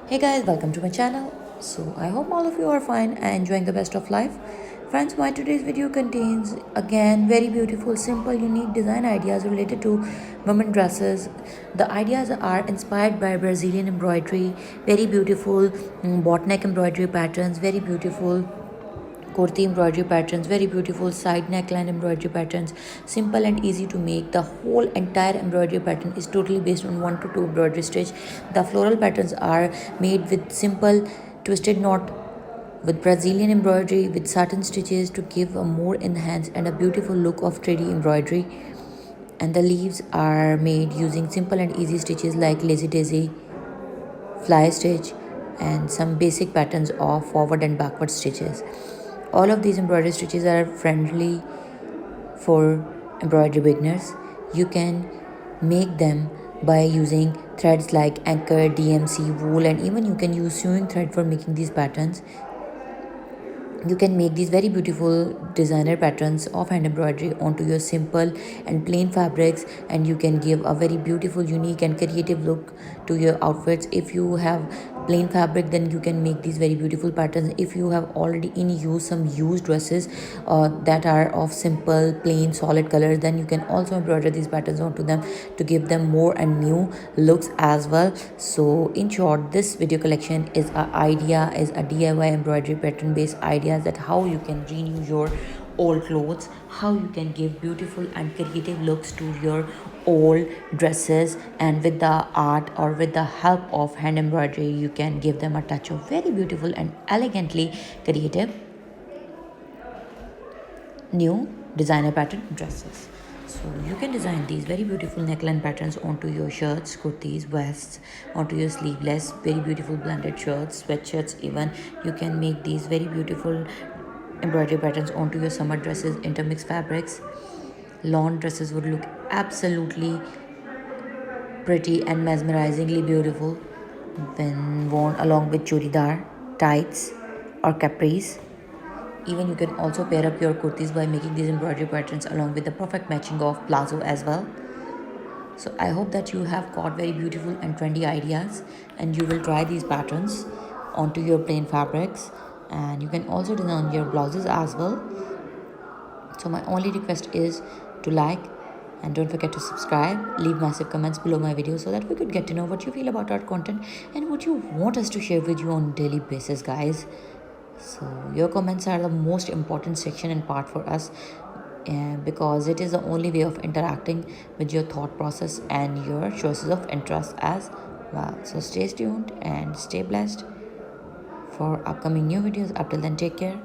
Hey guys, welcome to my channel. So I hope all of you are fine and enjoying the best of life. Friends, my today's video contains again very beautiful, simple, unique design ideas related to women dresses. The ideas are inspired by Brazilian embroidery, very beautiful bot neck embroidery patterns, very beautiful kurti embroidery patterns, very beautiful side neckline embroidery patterns, simple and easy to make. The whole entire embroidery pattern is totally based on 1 to 2 embroidery stitch. The floral patterns are made with simple twisted knot with Brazilian embroidery with satin stitches to give a more enhanced and a beautiful look of trendy embroidery. And the leaves are made using simple and easy stitches like lazy daisy, fly stitch, and some basic patterns of forward and backward stitches. All of these embroidery stitches are friendly for embroidery beginners. You can make them by using threads like anchor, DMC, wool, and even you can use sewing thread for making these patterns. You can make these very beautiful designer patterns of hand embroidery onto your simple and plain fabrics, and you can give a very beautiful, unique, and creative look to your outfits. If you have plain fabric, then you can make these very beautiful patterns. If you have already in use some used dresses that are of simple, plain, solid colors, then you can also embroider these patterns onto them to give them more and new looks as well. So in short, this video collection is a DIY embroidery pattern based ideas that how you can renew your old clothes, how you can give beautiful and creative looks to your old dresses, and with the art or with the help of hand embroidery you can give them a touch of very beautiful and elegantly creative new designer pattern dresses. So you can design these very beautiful neckline patterns onto your shirts, kurtis, vests, onto your sleeveless, very beautiful blended shirts, sweatshirts even. You can make these very beautiful embroidery patterns onto your summer dresses, intermixed fabrics. Lawn dresses would look absolutely pretty and mesmerizingly beautiful when worn along with churidar, tights, or capris. Even you can also pair up your kurtis by making these embroidery patterns along with the perfect matching of plazo as well. So I hope that you have got very beautiful and trendy ideas and you will try these patterns onto your plain fabrics, and you can also design your blouses as well. So my only request is to like and don't forget to subscribe, leave massive comments below my video so that we could get to know what you feel about our content and what you want us to share with you on a daily basis, guys. So your comments are the most important section and part for us, because it is the only way of interacting with your thought process and your choices of interest as well. So stay tuned and stay blessed for upcoming new videos. Up till then, take care.